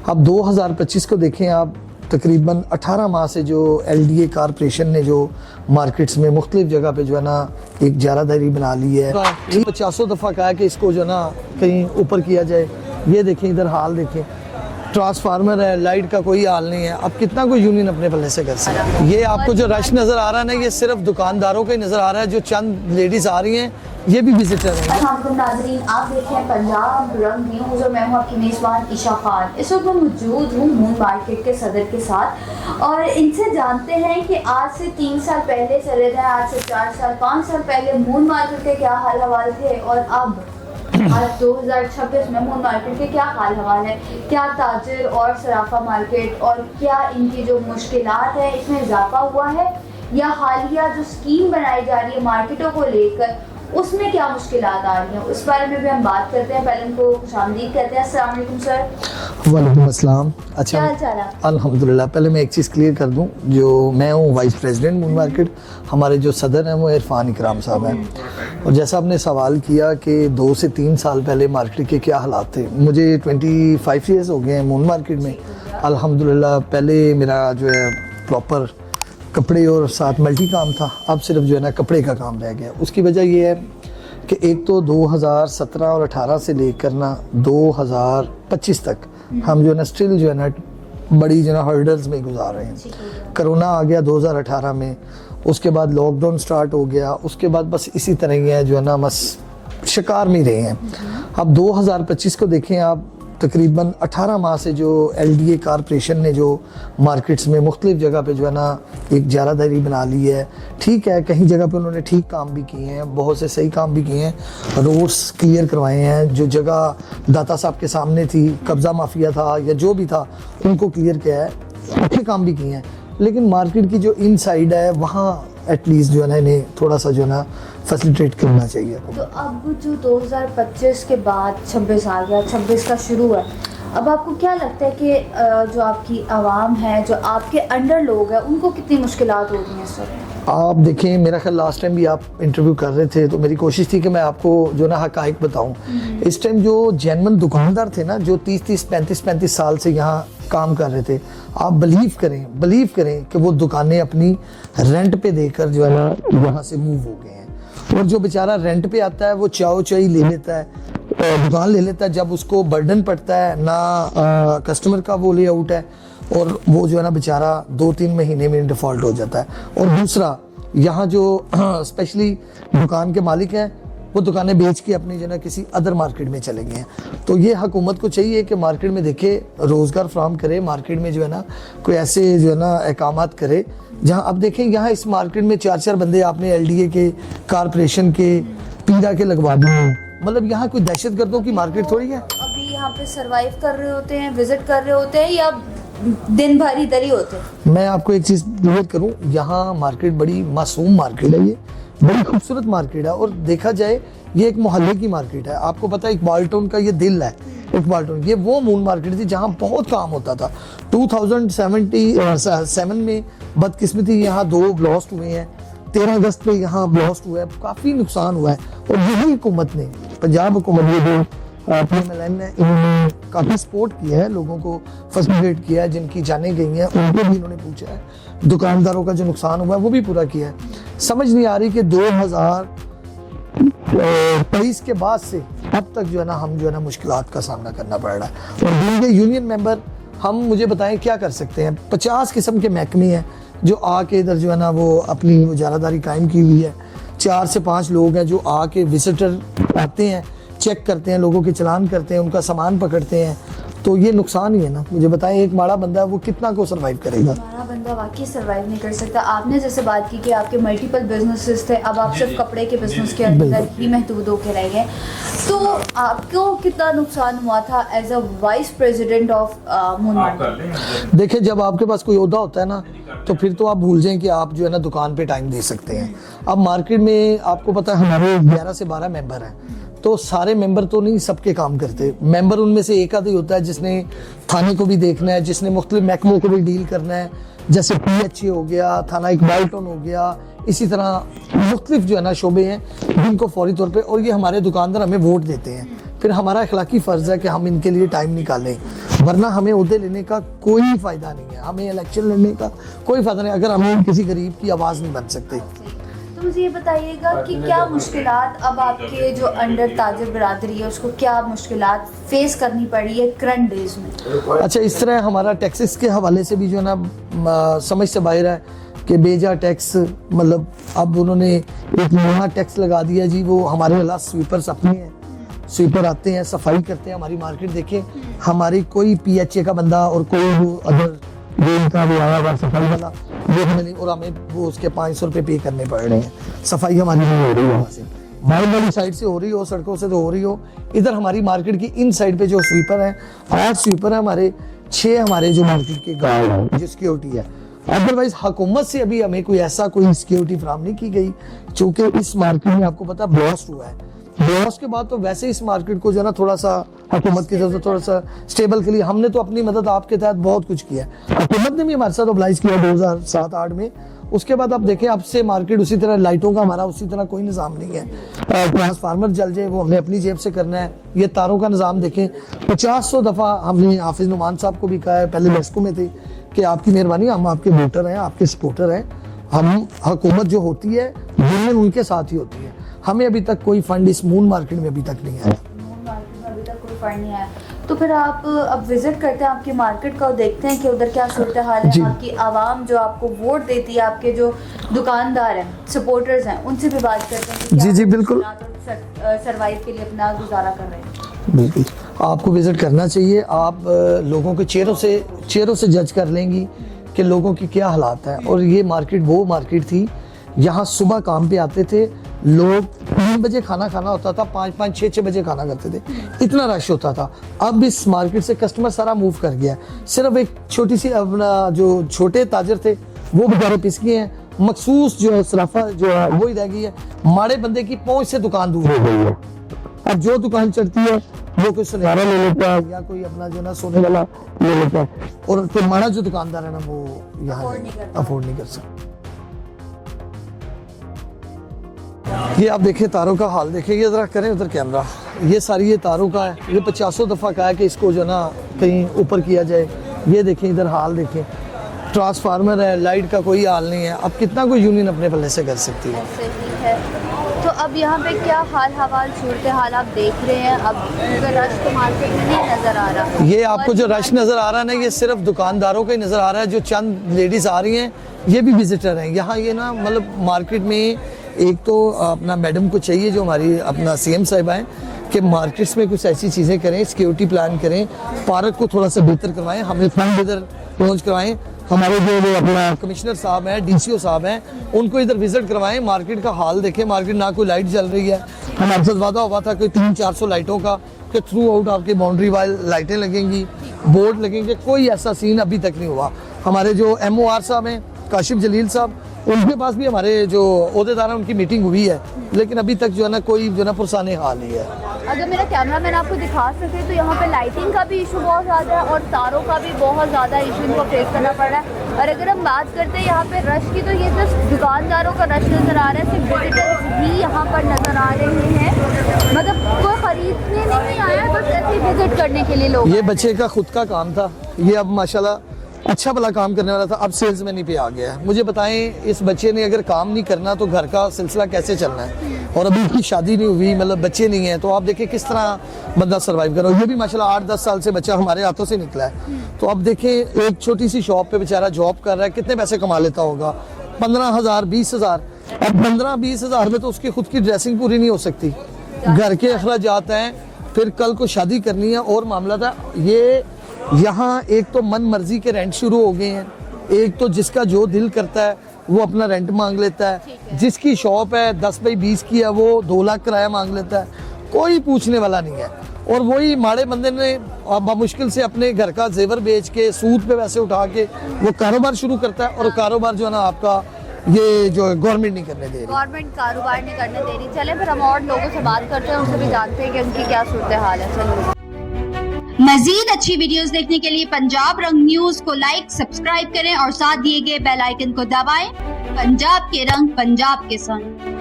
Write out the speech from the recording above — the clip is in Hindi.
अब 2025 को देखें आप, तकरीबन 18 माह से जो LDA कॉरपोरेशन ने जो मार्केट्स में मुख्तलिफ जगह पे जो है ना एक जारादारी बना ली है। 50 दफ़ा कहा है कि इसको जो है ना कहीं ऊपर किया जाए। ये देखें, इधर हाल देखें, ट्रांसफार्मर है, लाइट का कोई हाल नहीं है। अब कितना कोई यूनियन अपने पल्ले से कर सकता है। ये आपको जो रश नज़र आ रहा है ना, ये सिर्फ दुकानदारों का ही नज़र आ रहा है। जो चंद लेडीज़ आ रही हैं ये भी विजिटर हैं। नाज़रीन, आप देख रहे हैं पंजाब रंग न्यूज़ और मैं हूँ आपकी मेज़बान ईशा खान। इस वक्त मैं मौजूद हूँ मून मार्केट के सदर के साथ और इनसे जानते हैं कि आज से 3 साल पहले चले जाए, आज से 4 साल 5 साल पहले मून मार्केट के क्या हाल हवाल थे और अब आज 2026 में मून मार्केट के क्या हाल हवाल है। क्या ताजिर और सराफा मार्केट और क्या इनकी जो मुश्किलात है इसमें इजाफा हुआ है या हालिया जो स्कीम बनाई जा रही है मार्केटों को लेकर उसमें क्या मुश्किलात आ रही हैं, उस बारे में भी हम बात करते हैं। पहले उनको खुशामदीद कहते हैं। अस्सलाम वालेकुम सर। वालेकुम अस्सलाम। अच्छा, क्या हाल चाल है? अल्हम्दुलिल्लाह। पहले मैं एक चीज़ क्लियर कर दूं, जो मैं हूं वाइस प्रेसिडेंट मून मार्केट, हमारे जो सदर हैं वो इरफान इकराम साहब हैं। और जैसा आपने सवाल किया कि 2 से 3 साल पहले मार्केट के क्या हालात थे, मुझे 25 ईयर्स हो गए हैं मून मार्केट में अल्हम्दुलिल्लाह। पहले मेरा जो है प्रॉपर कपड़े और साथ मल्टी काम था, अब सिर्फ जो है ना कपड़े का काम रह गया। उसकी वजह ये है कि एक तो 2017 और 18 से लेकर ना 2025 तक हम जो है ना स्टिल जो है ना बड़ी जो है ना हर्डल्स में गुजार रहे हैं। कोरोना आ गया 2018 में, उसके बाद लॉकडाउन स्टार्ट हो गया, उसके बाद बस इसी तरह ही है जो है ना बस शिकार में रहे हैं। अब 2025 को देखें आप, तकरीबन 18 माह से जो LDA कॉरपोरेशन ने जो मार्केट्स में मुख्तलिफ जगह पे जो है ना एक जारादारी बना ली है। ठीक है, कहीं जगह पे उन्होंने ठीक काम भी किए हैं, बहुत से सही काम भी किए हैं, रोड्स क्लियर करवाए हैं। जो जगह दाता साहब के सामने थी, कब्ज़ा माफिया था या जो भी था, उनको क्लियर किया है, अच्छे काम भी किए हैं। लेकिन मार्केट की जो इन साइड है वहाँ एटलीस्ट जो है ना इन्हें थोड़ा सा जो है ना फैसिलिटेट करना चाहिए। तो अब जो 2025 के बाद 26 आ गया, 26 का शुरू है, अब आपको क्या लगता है कि जो आपकी आवाम है, जो आपके अंडर लोग हैं, उनको कितनी मुश्किलात हो रही हैं इस वक्त? आप देखें, मेरा ख्याल लास्ट टाइम भी आप इंटरव्यू कर रहे थे तो मेरी कोशिश थी कि मैं आपको जो ना हकाइक बताऊं। इस टाइम जो जेन्युइन दुकानदार थे ना, जो 30-30 35-35 साल से यहाँ काम कर रहे थे, आप बिलीव करें कि वो दुकानें अपनी रेंट पे देकर जो है ना यहाँ से मूव हो गए हैं। और जो बेचारा रेंट पे आता है वो चाओ चाई ले लेता है, दुकान ले लेता है। जब उसको बर्डन पड़ता है ना कस्टमर का वो ले आउट है और वो जो है ना बेचारा 2-3 महीने में डिफ़ॉल्ट हो जाता है। और दूसरा, यहाँ जो स्पेशली दुकान के मालिक हैं वो दुकानें बेच के अपनी जो है ना किसी अदर मार्केट में चले गए हैं। तो ये हुकूमत को चाहिए कि मार्केट में देखे, रोज़गार फ्राहम करे, मार्केट में जो है ना कोई ऐसे जो है ना अहकामात करे जहाँ अब देखें, यहाँ इस मार्केट में 4-4 बंदे आपने LDA के कॉरपोरेशन के पीड़ा के लगवा दिए हैं। मतलब यहाँ कोई दहशतगर्दों की मार्केट थोड़ी है। अभी यहाँ पे सरवाइव कर रहे होते हैं, विजिट कर रहे होते हैं या दिन भर इधर ही होते हैं? मैं आपको एक चीज़ क्लियर करूँ, यहाँ मार्केट बड़ी मासूम मार्केट है, ये बड़ी खूबसूरत मार्केट है और देखा जाए ये एक मोहल्ले की मार्केट है। आपको पता है इकबाल टाउन का ये दिल है, इकबाल टाउन। ये वो मून मार्केट थी जहाँ बहुत काम होता था। 2007 में बदकिस्मती यहाँ 2 ब्लास्ट हुए हैं, 13 अगस्त पे यहाँ ब्लास्ट हुआ है, काफ़ी नुकसान हुआ है। और यही हुकूमत ने, पंजाब हुकूमत ने जो PMLN ने, इन्होंने काफ़ी सपोर्ट किया है, लोगों को फैसिलिटेट किया है, जिनकी जानें गई हैं उनको भी इन्होंने पूछा है, दुकानदारों का जो नुकसान हुआ है वो भी पूरा किया है। समझ नहीं आ रही कि 2023 के बाद से अब तक जो है ना हम जो है ना मुश्किलात का सामना करना पड़ रहा है। और बीइंग यूनियन मेंबर हम, मुझे बताएं क्या कर सकते हैं। 50 किस्म के महकमे हैं जो आके इधर जो है ना वो अपनी वजारतदारी कायम की हुई है। 4 से 5 लोग हैं जो आके विजिटर आते हैं, चेक करते हैं, लोगों के चलान करते हैं, उनका सामान पकड़ते हैं। तो ये नुकसान ही है ना। मुझे बताएं, एक माड़ा बंदा है वो कितना को सर्वाइव करेगा? माड़ा बंदा वाकई सर्वाइव नहीं कर सकता। आपने जैसे बात की कि आपके मल्टीपल बिजनेसेस थे, अब आप सिर्फ कपड़े के बिजनेस के अंदर ही महदूद होकर रह गए, तो आपको कितना नुकसान हुआ था as a vice president of Moon Market? देखिए, जब आपके पास कोई ओहदा होता है ना तो फिर तो आप भूल जाएं कि आप जो है ना दुकान पे टाइम दे सकते हैं। अब मार्केट में आपको पता है हमारे 11 से 12 मेंबर हैं, तो सारे मेंबर तो नहीं सबके काम करते। मेंबर उनमें से एक आधा ही होता है जिसने थाने को भी देखना है, जिसने मुख्तलिफ महकमों को भी डील करना है, जैसे PHA हो गया, थाना इकबाल टाउन हो गया, इसी तरह मुख्तलिफ जो है ना शोबे हैं जिनको फौरी तौर पे, और ये हमारे दुकानदार हमें वोट देते हैं फिर हमारा अखलाकी फ़र्ज़ है कि हम इनके लिए टाइम निकालें, वरना हमें ओहदे लेने का कोई फ़ायदा नहीं है, हमें इलेक्शन लड़ने का कोई फ़ायदा नहीं अगर हम किसी गरीब की आवाज़ नहीं बन सकते। तो मुझे ये बताइएगा कि क्या मुश्किलात अब आपके जो अंडर ताजिर बरादरी है उसको क्या मुश्किलात फेस करनी पड़ी है करंट डेज में? अच्छा, इस तरह हमारा टैक्सेस के हवाले से भी जो है ना समझ से बाहर है कि बेजा टैक्स, मतलब अब उन्होंने एक नया टैक्स लगा दिया जी। वो हमारे वाला स्वीपर्स अपने हैं, स्वीपर आते हैं, सफाई करते हैं हमारी मार्केट। देखें, हमारी कोई PHA का बंदा और कोई वो अगर वो इनका वो आया हुआ सफाई वाला वो हमें नहीं, और हमें वो उसके 500 रुपये पे करने पड़ रहे हैं। सफाई हमारी नहीं हो रही है वहाँ से, बाहर वाली साइड से हो रही हो, सड़कों से तो हो रही हो, इधर हमारी मार्केट की इन साइड पे जो स्वीपर हैं, 8 स्वीपर हैं हमारे, 6 हमारे जो मार्केट के गार्ड हैं जो सिक्योरिटी है। अदरवाइज हुकूमत से अभी हमें कोई ऐसा कोई सिक्योरिटी फराहम नहीं की गई, चूँकि इस मार्केट में आपको पता ब्लास्ट हुआ है। ब्लास्ट के बाद तो वैसे इस मार्केट को जो है ना थोड़ा सा हुकूमत की तरफ से थोड़ा सा स्टेबल के लिए हमने तो अपनी मदद आपके तहत बहुत कुछ किया है। हुकूमत ने भी हमारे साथ ऑब्लाइज किया 2007-8 में। उसके बाद आप देखें, अब से मार्केट उसी तरह, लाइटों का हमारा उसी तरह कोई निज़ाम नहीं है। ट्रांसफार्मर जल जाए वो हमने अपनी जेब से करना है। ये तारों का निज़ाम देखें, 50-100 दफ़ा हमने हाफिज नुमान साहब को भी कहा है, पहले मेस्को में थे, कि आपकी मेहरबानी, हम आपके वोटर हैं, आपके सपोर्टर हैं, हम हुकूमत जो होती है यूनियन उनके साथ ही होती है। हमें अभी तक कोई फंड इस मून मार्केट में अभी तक नहीं आया। मून मार्केट में अभी तक कोई फंड नहीं आया। तो फिर आप अब विजिट करते हैं आपकी मार्केट का और देखते हैं कि उधर क्या सूरत हाल है, आपकी आवाम जो आपको वोट देती है, आपके जो दुकानदार हैं, सपोर्टर्स हैं, उनसे भी बात करते हैं कि जी बिल्कुल, सरवाइव के लिए अपना गुजारा कर रहे हैं। बिल्कुल आपको विजिट करना चाहिए। आप लोगों के चेहरों से जज कर लेंगी कि लोगों की क्या हालात है। और ये मार्केट वो मार्केट थी, यहाँ सुबह काम पे आते थे लोग, 3 बजे खाना खाना होता था, 5-5, 6-6 बजे खाना खाते थे, इतना रश होता था। अब इस मार्केट से कस्टमर सारा मूव कर गया, सिर्फ एक छोटी सी अपना जो छोटे ताजर थे वो बेचारे पिस गए हैं। मखसूस जो है सराफा जो है वो ही रह गई है, माड़े बंदे की पहुंच से दुकान दूर हो गई है। अब जो दुकान चढ़ती है वो कोई सुनहरा ले लेता है या कोई अपना जो ना सोने वाला ले लेता है, और फिर माड़ा जो दुकानदार है ना वो यहाँ अफोर्ड नहीं कर सकता। ये आप देखें तारों का हाल देखें, ये जरा करें उधर कैमरा, ये सारी ये तारों का है, ये 50 दफ़ा कहा है कि इसको जो ना कहीं ऊपर किया जाए। ये देखें इधर हाल देखें, ट्रांसफार्मर है, लाइट का कोई हाल नहीं है। अब कितना कोई यूनियन अपने पल्ले से कर सकती है। सही है। तो अब यहाँ पे क्या हाल हवाल सूरत हाल आप देख रहे हैं? अब रश तो मार्केट में नहीं नजर आ रहा। ये आपको जो रश नज़र आ रहा है ना, ये सिर्फ दुकानदारों का ही नज़र आ रहा है। जो चंद लेडीज़ आ रही हैं ये भी विजिटर हैं यहाँ। ये ना मतलब मार्केट में एक तो अपना मैडम को चाहिए जो हमारी अपना CM साहिबा हैं कि मार्केट्स में कुछ ऐसी चीज़ें करें, सिक्योरिटी प्लान करें, पार्क को थोड़ा सा बेहतर करवाएं, हमें फंड इधर लॉन्च करवाएं। हमारे जो अपना कमिश्नर साहब हैं, DCO साहब हैं, उनको इधर विजिट करवाएं, मार्केट का हाल देखें। मार्केट ना कोई लाइट जल रही है, हमारे साथ वादा हुआ था कि 300-400 लाइटों का कि थ्रू आउट आपके बाउंड्री वाल लाइटें लगेंगी, बोर्ड लगेंगे। कोई ऐसा सीन अभी तक नहीं हुआ। हमारे जो MOR साहब हैं काशिफ जलील साहब, उनके पास भी हमारे जो ओहदेदार हैं उनकी मीटिंग हुई है, लेकिन अभी तक जो है ना कोई जो है ना पुरसाने हाल नहीं है। अगर मेरा कैमरामैन आपको दिखा सके तो यहाँ पे लाइटिंग का भी इशू बहुत ज़्यादा है और तारों का भी बहुत ज़्यादा इशू इनको फेस करना पड़ रहा है। और अगर हम बात करते हैं यहाँ पे रश की, तो ये सिर्फ दुकानदारों का रश नज़र आ रहा है, सिर्फ विजिटर्स ही यहाँ पर नज़र आ रहे हैं। मतलब कोई खरीदने नहीं आया, बस ऐसे विजिट करने के लिए लोग। ये बच्चे का खुद का काम था, ये अब माशाल्लाह अच्छा भला काम करने वाला था, अब सेल्समैन ही पे आ गया है। मुझे बताएं, इस बच्चे ने अगर काम नहीं करना तो घर का सिलसिला कैसे चलना है? और अभी उसकी शादी नहीं हुई, मतलब बच्चे नहीं हैं, तो आप देखें किस तरह बंदा सर्वाइव कर रहा है। ये भी माशाल्लाह 8-10 साल से बच्चा हमारे हाथों से निकला है। तो अब देखें, एक छोटी सी शॉप पे बेचारा जॉब कर रहा है, कितने पैसे कमा लेता होगा? 15,000, 20,000। अब 15-20 हज़ार में तो उसकी खुद की ड्रेसिंग पूरी नहीं हो सकती, घर के अखराजात हैं, फिर कल को शादी करनी है और मामला था। ये यहाँ एक तो मन मर्जी के रेंट शुरू हो गए हैं, एक तो जिसका जो दिल करता है वो अपना रेंट मांग लेता है। जिसकी शॉप है 10 बाई 20 की है वो 2 लाख किराया मांग लेता है, कोई पूछने वाला नहीं है। और वही माड़े बंदे ने मुश्किल से अपने घर का जेवर बेच के सूद पे पैसे उठा के वो कारोबार शुरू करता है, और कारोबार जो है ना आपका ये जो गवर्नमेंट नहीं करने दे रही, गवर्नमेंट कारोबार नहीं करने दे रही। चले फिर हम और लोगों से बात करते हैं, उनसे भी जानते हैं कि उनकी क्या सूरत हाल है। चलो, मजीद अच्छी वीडियोस देखने के लिए पंजाब रंग न्यूज को लाइक, सब्सक्राइब करें और साथ दिए गए बेल आइकन को दबाएं। पंजाब के रंग, पंजाब के संग।